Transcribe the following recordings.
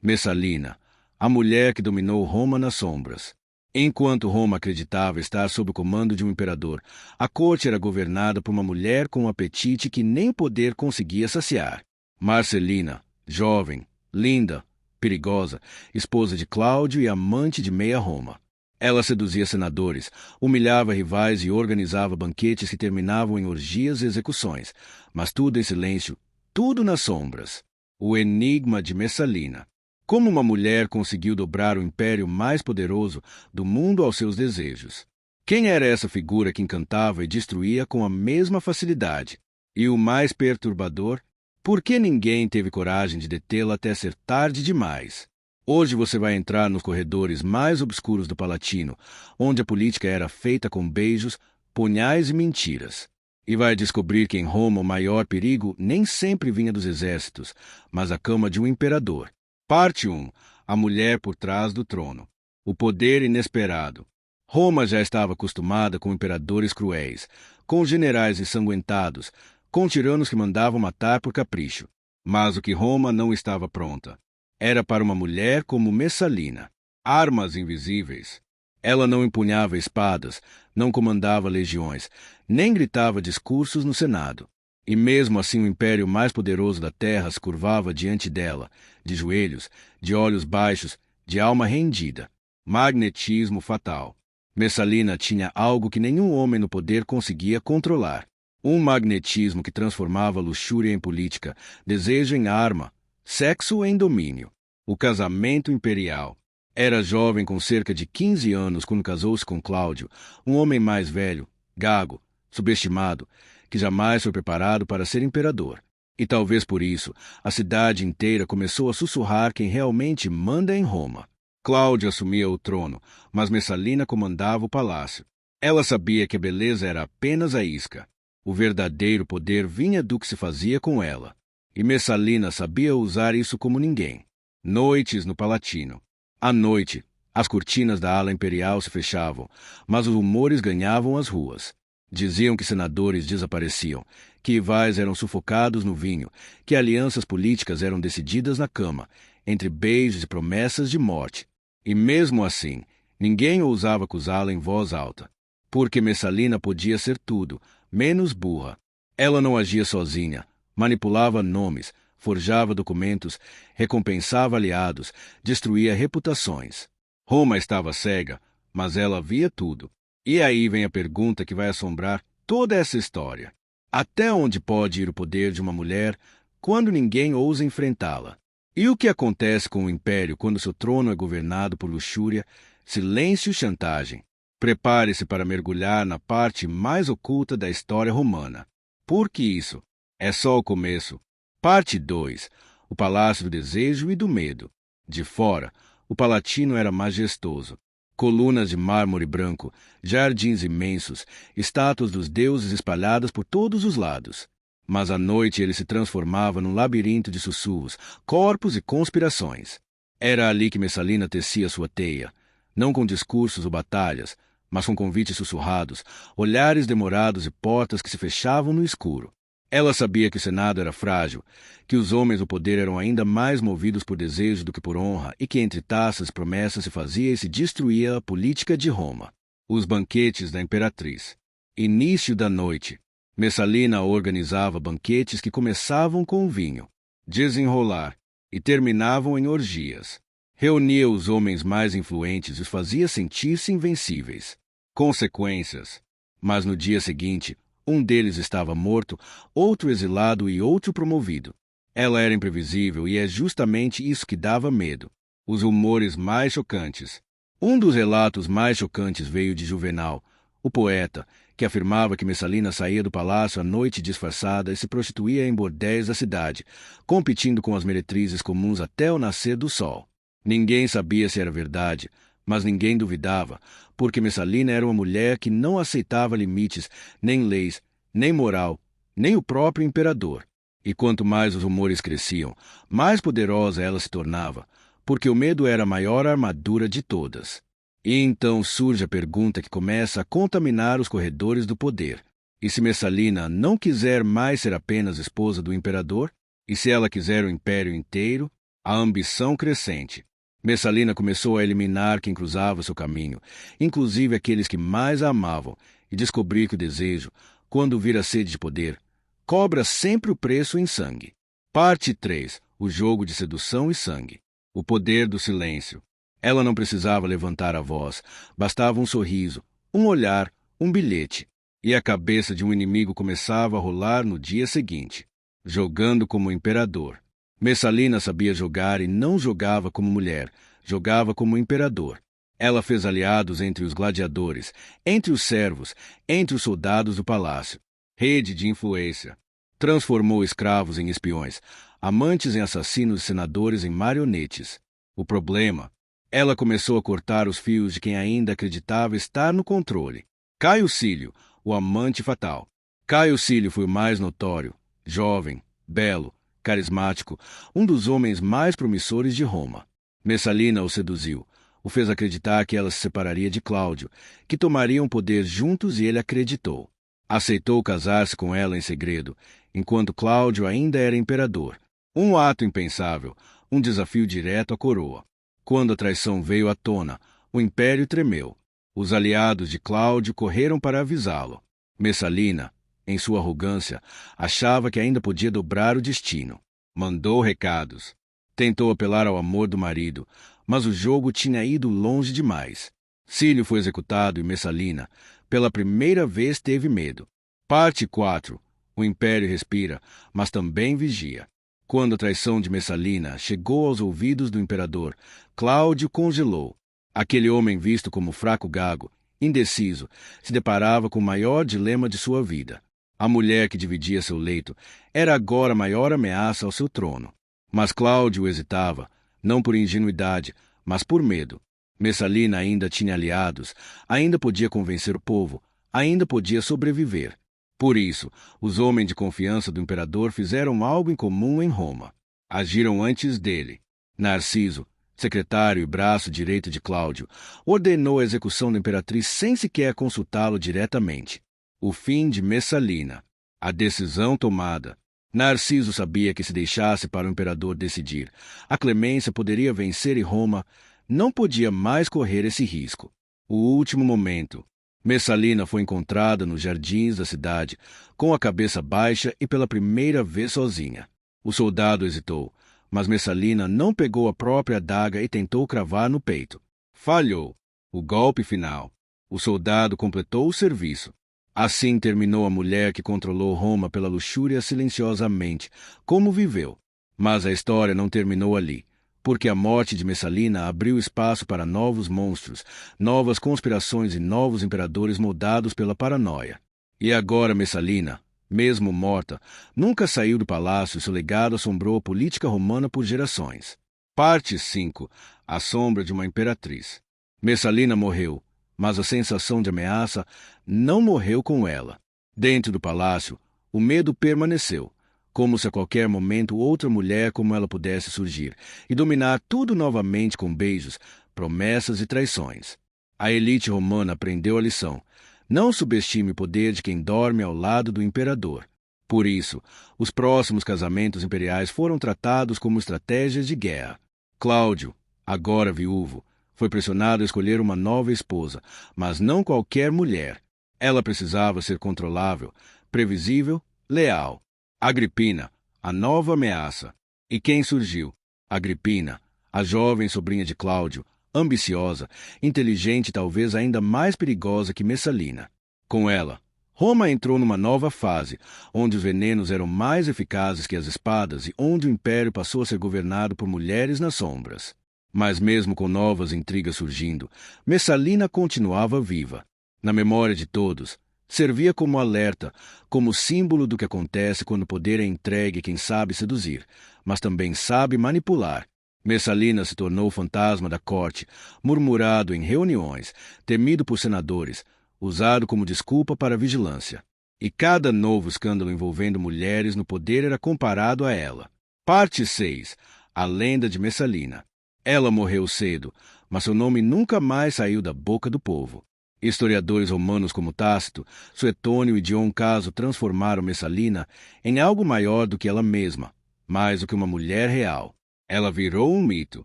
Messalina, a mulher que dominou Roma nas sombras. Enquanto Roma acreditava estar sob o comando de um imperador, a corte era governada por uma mulher com um apetite que nem o poder conseguia saciar. Marcelina, jovem, linda, perigosa, esposa de Cláudio e amante de meia Roma. Ela seduzia senadores, humilhava rivais e organizava banquetes que terminavam em orgias e execuções, mas tudo em silêncio, tudo nas sombras. O enigma de Messalina. Como uma mulher conseguiu dobrar o império mais poderoso do mundo aos seus desejos? Quem era essa figura que encantava e destruía com a mesma facilidade? E o mais perturbador, por que ninguém teve coragem de detê-la até ser tarde demais? Hoje você vai entrar nos corredores mais obscuros do Palatino, onde a política era feita com beijos, punhais e mentiras. E vai descobrir que em Roma o maior perigo nem sempre vinha dos exércitos, mas a cama de um imperador. Parte 1. A mulher por trás do trono. O poder inesperado. Roma já estava acostumada com imperadores cruéis, com generais ensanguentados, com tiranos que mandavam matar por capricho. Mas o que Roma não estava pronta era para uma mulher como Messalina. Armas invisíveis. Ela não empunhava espadas, não comandava legiões, nem gritava discursos no Senado. E mesmo assim o império mais poderoso da terra se curvava diante dela, de joelhos, de olhos baixos, de alma rendida. Magnetismo fatal. Messalina tinha algo que nenhum homem no poder conseguia controlar. Um magnetismo que transformava luxúria em política, desejo em arma, sexo em domínio. O casamento imperial. Era jovem com cerca de 15 anos quando casou-se com Cláudio, um homem mais velho, gago, subestimado, que jamais foi preparado para ser imperador. E talvez por isso, a cidade inteira começou a sussurrar quem realmente manda em Roma. Cláudio assumia o trono, mas Messalina comandava o palácio. Ela sabia que a beleza era apenas a isca. O verdadeiro poder vinha do que se fazia com ela. E Messalina sabia usar isso como ninguém. Noites no Palatino. À noite, as cortinas da ala imperial se fechavam, mas os rumores ganhavam as ruas. Diziam que senadores desapareciam, que rivais eram sufocados no vinho, que alianças políticas eram decididas na cama, entre beijos e promessas de morte. E mesmo assim, ninguém ousava acusá-la em voz alta, porque Messalina podia ser tudo, menos burra. Ela não agia sozinha, manipulava nomes, forjava documentos, recompensava aliados, destruía reputações. Roma estava cega, mas ela via tudo. E aí vem a pergunta que vai assombrar toda essa história. Até onde pode ir o poder de uma mulher quando ninguém ousa enfrentá-la? E o que acontece com o império quando seu trono é governado por luxúria, silêncio e chantagem? Prepare-se para mergulhar na parte mais oculta da história romana. Porque isso é só o começo. Parte 2. O Palácio do Desejo e do Medo. De fora, o Palatino era majestoso. Colunas de mármore branco, jardins imensos, estátuas dos deuses espalhadas por todos os lados. Mas à noite ele se transformava num labirinto de sussurros, corpos e conspirações. Era ali que Messalina tecia sua teia, não com discursos ou batalhas, mas com convites sussurrados, olhares demorados e portas que se fechavam no escuro. Ela sabia que o Senado era frágil, que os homens do poder eram ainda mais movidos por desejo do que por honra e que entre taças e promessas se fazia e se destruía a política de Roma. Os banquetes da imperatriz. Início da noite. Messalina organizava banquetes que começavam com vinho, desenrolar e terminavam em orgias. Reunia os homens mais influentes e os fazia sentir-se invencíveis. Consequências. Mas no dia seguinte, um deles estava morto, outro exilado e outro promovido. Ela era imprevisível e é justamente isso que dava medo. Os rumores mais chocantes. Um dos relatos mais chocantes veio de Juvenal, o poeta, que afirmava que Messalina saía do palácio à noite disfarçada e se prostituía em bordéis da cidade, competindo com as meretrizes comuns até o nascer do sol. Ninguém sabia se era verdade, mas ninguém duvidava, porque Messalina era uma mulher que não aceitava limites, nem leis, nem moral, nem o próprio imperador. E quanto mais os rumores cresciam, mais poderosa ela se tornava, porque o medo era a maior armadura de todas. E então surge a pergunta que começa a contaminar os corredores do poder. E se Messalina não quiser mais ser apenas esposa do imperador? E se ela quiser o império inteiro? A ambição crescente. Messalina começou a eliminar quem cruzava seu caminho, inclusive aqueles que mais a amavam, e descobrir que o desejo, quando vir a sede de poder, cobra sempre o preço em sangue. Parte 3. O jogo de sedução e sangue. O poder do silêncio. Ela não precisava levantar a voz, bastava um sorriso, um olhar, um bilhete, e a cabeça de um inimigo começava a rolar no dia seguinte. Jogando como imperador. Messalina sabia jogar e não jogava como mulher, jogava como imperador. Ela fez aliados entre os gladiadores, entre os servos, entre os soldados do palácio. Rede de influência. Transformou escravos em espiões, amantes em assassinos e senadores em marionetes. O problema? Ela começou a cortar os fios de quem ainda acreditava estar no controle. Caio Cílio, o amante fatal. Caio Cílio foi o mais notório, jovem, belo, carismático, um dos homens mais promissores de Roma. Messalina o seduziu, o fez acreditar que ela se separaria de Cláudio, que tomariam poder juntos e ele acreditou. Aceitou casar-se com ela em segredo, enquanto Cláudio ainda era imperador. Um ato impensável, um desafio direto à coroa. Quando a traição veio à tona, o império tremeu. Os aliados de Cláudio correram para avisá-lo. Messalina, em sua arrogância, achava que ainda podia dobrar o destino. Mandou recados. Tentou apelar ao amor do marido, mas o jogo tinha ido longe demais. Cílio foi executado e Messalina, pela primeira vez, teve medo. Parte 4. O império respira, mas também vigia. Quando a traição de Messalina chegou aos ouvidos do imperador, Cláudio congelou. Aquele homem visto como fraco gago, indeciso, se deparava com o maior dilema de sua vida. A mulher que dividia seu leito era agora a maior ameaça ao seu trono. Mas Cláudio hesitava, não por ingenuidade, mas por medo. Messalina ainda tinha aliados, ainda podia convencer o povo, ainda podia sobreviver. Por isso, os homens de confiança do imperador fizeram algo em comum em Roma. Agiram antes dele. Narciso, secretário e braço direito de Cláudio, ordenou a execução da imperatriz sem sequer consultá-lo diretamente. O fim de Messalina. A decisão tomada. Narciso sabia que se deixasse para o imperador decidir, a clemência poderia vencer e Roma não podia mais correr esse risco. O último momento. Messalina foi encontrada nos jardins da cidade, com a cabeça baixa e pela primeira vez sozinha. O soldado hesitou, mas Messalina não pegou a própria adaga e tentou cravar no peito. Falhou. O golpe final. O soldado completou o serviço. Assim terminou a mulher que controlou Roma pela luxúria silenciosamente, como viveu. Mas a história não terminou ali, porque a morte de Messalina abriu espaço para novos monstros, novas conspirações e novos imperadores moldados pela paranoia. E agora Messalina, mesmo morta, nunca saiu do palácio e seu legado assombrou a política romana por gerações. Parte 5. A sombra de uma imperatriz. Messalina morreu, mas a sensação de ameaça não morreu com ela. Dentro do palácio, o medo permaneceu, como se a qualquer momento outra mulher como ela pudesse surgir e dominar tudo novamente com beijos, promessas e traições. A elite romana aprendeu a lição. Não subestime o poder de quem dorme ao lado do imperador. Por isso, os próximos casamentos imperiais foram tratados como estratégias de guerra. Cláudio, agora viúvo, foi pressionado a escolher uma nova esposa, mas não qualquer mulher. Ela precisava ser controlável, previsível, leal. Agrippina, a nova ameaça. E quem surgiu? Agrippina, a jovem sobrinha de Cláudio, ambiciosa, inteligente e talvez ainda mais perigosa que Messalina. Com ela, Roma entrou numa nova fase, onde os venenos eram mais eficazes que as espadas e onde o império passou a ser governado por mulheres nas sombras. Mas mesmo com novas intrigas surgindo, Messalina continuava viva. Na memória de todos, servia como alerta, como símbolo do que acontece quando o poder é entregue a quem sabe seduzir, mas também sabe manipular. Messalina se tornou o fantasma da corte, murmurado em reuniões, temido por senadores, usado como desculpa para a vigilância. E cada novo escândalo envolvendo mulheres no poder era comparado a ela. Parte 6. A lenda de Messalina. Ela morreu cedo, mas seu nome nunca mais saiu da boca do povo. Historiadores romanos como Tácito, Suetônio e Dion Caso transformaram Messalina em algo maior do que ela mesma, mais do que uma mulher real. Ela virou um mito.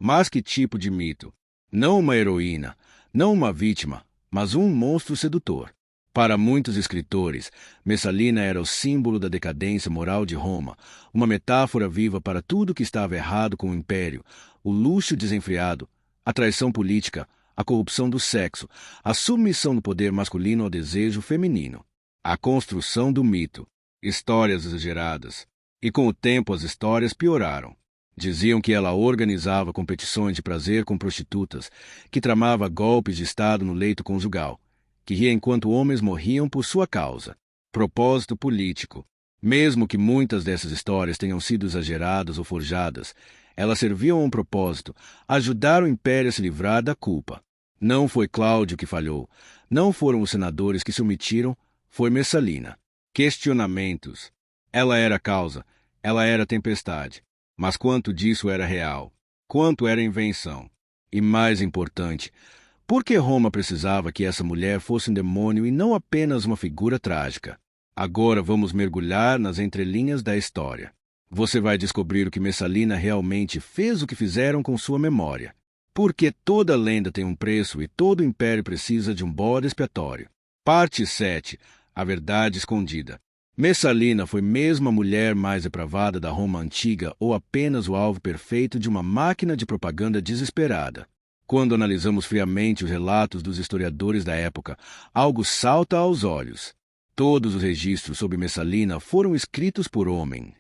Mas que tipo de mito? Não uma heroína, não uma vítima, mas um monstro sedutor. Para muitos escritores, Messalina era o símbolo da decadência moral de Roma, uma metáfora viva para tudo que estava errado com o império, o luxo desenfreado, a traição política, a corrupção do sexo, a submissão do poder masculino ao desejo feminino, a construção do mito, histórias exageradas. E com o tempo as histórias pioraram. Diziam que ela organizava competições de prazer com prostitutas, que tramava golpes de Estado no leito conjugal, que ria enquanto homens morriam por sua causa. Propósito político. Mesmo que muitas dessas histórias tenham sido exageradas ou forjadas, elas serviam a um propósito: ajudar o império a se livrar da culpa. Não foi Cláudio que falhou, não foram os senadores que se omitiram, foi Messalina. Questionamentos. Ela era a causa, ela era a tempestade. Mas quanto disso era real? Quanto era invenção? E mais importante, por que Roma precisava que essa mulher fosse um demônio e não apenas uma figura trágica? Agora vamos mergulhar nas entrelinhas da história. Você vai descobrir o que Messalina realmente fez, o que fizeram com sua memória. Porque toda lenda tem um preço e todo império precisa de um bode expiatório. Parte 7. A verdade escondida. Messalina foi mesmo a mulher mais depravada da Roma antiga ou apenas o alvo perfeito de uma máquina de propaganda desesperada? Quando analisamos friamente os relatos dos historiadores da época, algo salta aos olhos. Todos os registros sobre Messalina foram escritos por homens,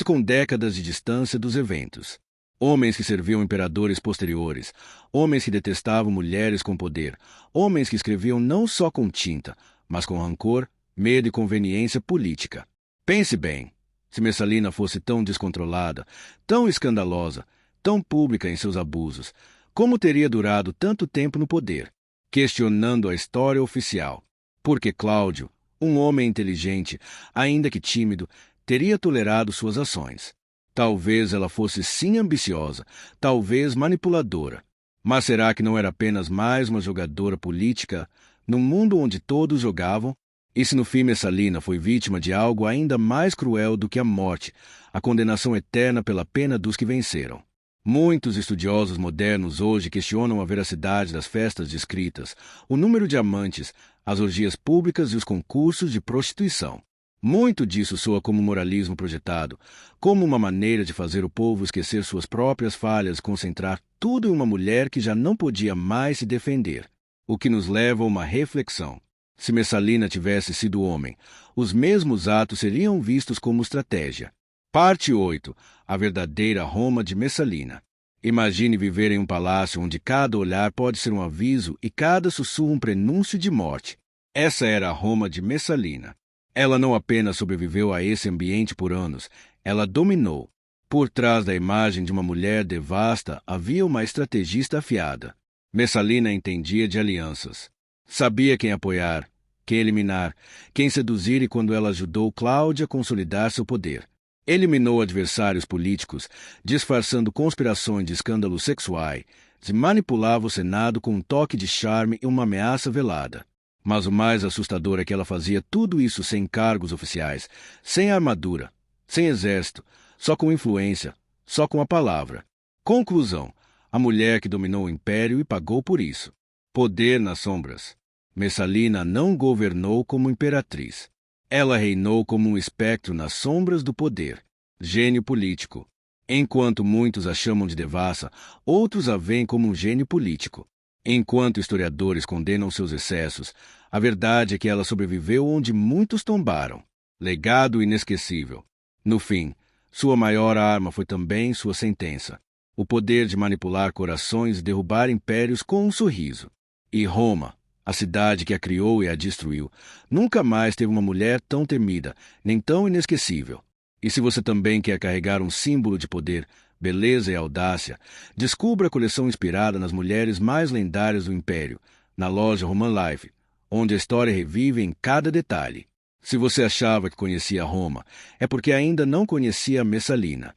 com décadas de distância dos eventos. Homens que serviam imperadores posteriores, homens que detestavam mulheres com poder, homens que escreviam não só com tinta, mas com rancor, medo e conveniência política. Pense bem, se Messalina fosse tão descontrolada, tão escandalosa, tão pública em seus abusos, como teria durado tanto tempo no poder? Questionando a história oficial. Porque Cláudio, um homem inteligente, ainda que tímido, teria tolerado suas ações. Talvez ela fosse sim ambiciosa, talvez manipuladora. Mas será que não era apenas mais uma jogadora política num mundo onde todos jogavam? E se no fim Messalina foi vítima de algo ainda mais cruel do que a morte, a condenação eterna pela pena dos que venceram? Muitos estudiosos modernos hoje questionam a veracidade das festas descritas, o número de amantes, as orgias públicas e os concursos de prostituição. Muito disso soa como moralismo projetado, como uma maneira de fazer o povo esquecer suas próprias falhas e concentrar tudo em uma mulher que já não podia mais se defender. O que nos leva a uma reflexão. Se Messalina tivesse sido homem, os mesmos atos seriam vistos como estratégia. Parte 8. A verdadeira Roma de Messalina. Imagine viver em um palácio onde cada olhar pode ser um aviso e cada sussurro um prenúncio de morte. Essa era a Roma de Messalina. Ela não apenas sobreviveu a esse ambiente por anos, ela dominou. Por trás da imagem de uma mulher devasta havia uma estrategista afiada. Messalina entendia de alianças. Sabia quem apoiar, quem eliminar, quem seduzir, e quando ela ajudou Cláudia a consolidar seu poder. Eliminou adversários políticos, disfarçando conspirações de escândalos sexuais, e manipulava o Senado com um toque de charme e uma ameaça velada. Mas o mais assustador é que ela fazia tudo isso sem cargos oficiais, sem armadura, sem exército, só com influência, só com a palavra. Conclusão: a mulher que dominou o império e pagou por isso. Poder nas sombras. Messalina não governou como imperatriz. Ela reinou como um espectro nas sombras do poder. Gênio político. Enquanto muitos a chamam de devassa, outros a veem como um gênio político. Enquanto historiadores condenam seus excessos, a verdade é que ela sobreviveu onde muitos tombaram. Legado inesquecível. No fim, sua maior arma foi também sua sentença: o poder de manipular corações e derrubar impérios com um sorriso. E Roma, a cidade que a criou e a destruiu, nunca mais teve uma mulher tão temida, nem tão inesquecível. E se você também quer carregar um símbolo de poder, beleza e audácia, descubra a coleção inspirada nas mulheres mais lendárias do Império, na loja Roman Life, onde a história revive em cada detalhe. Se você achava que conhecia Roma, é porque ainda não conhecia Messalina.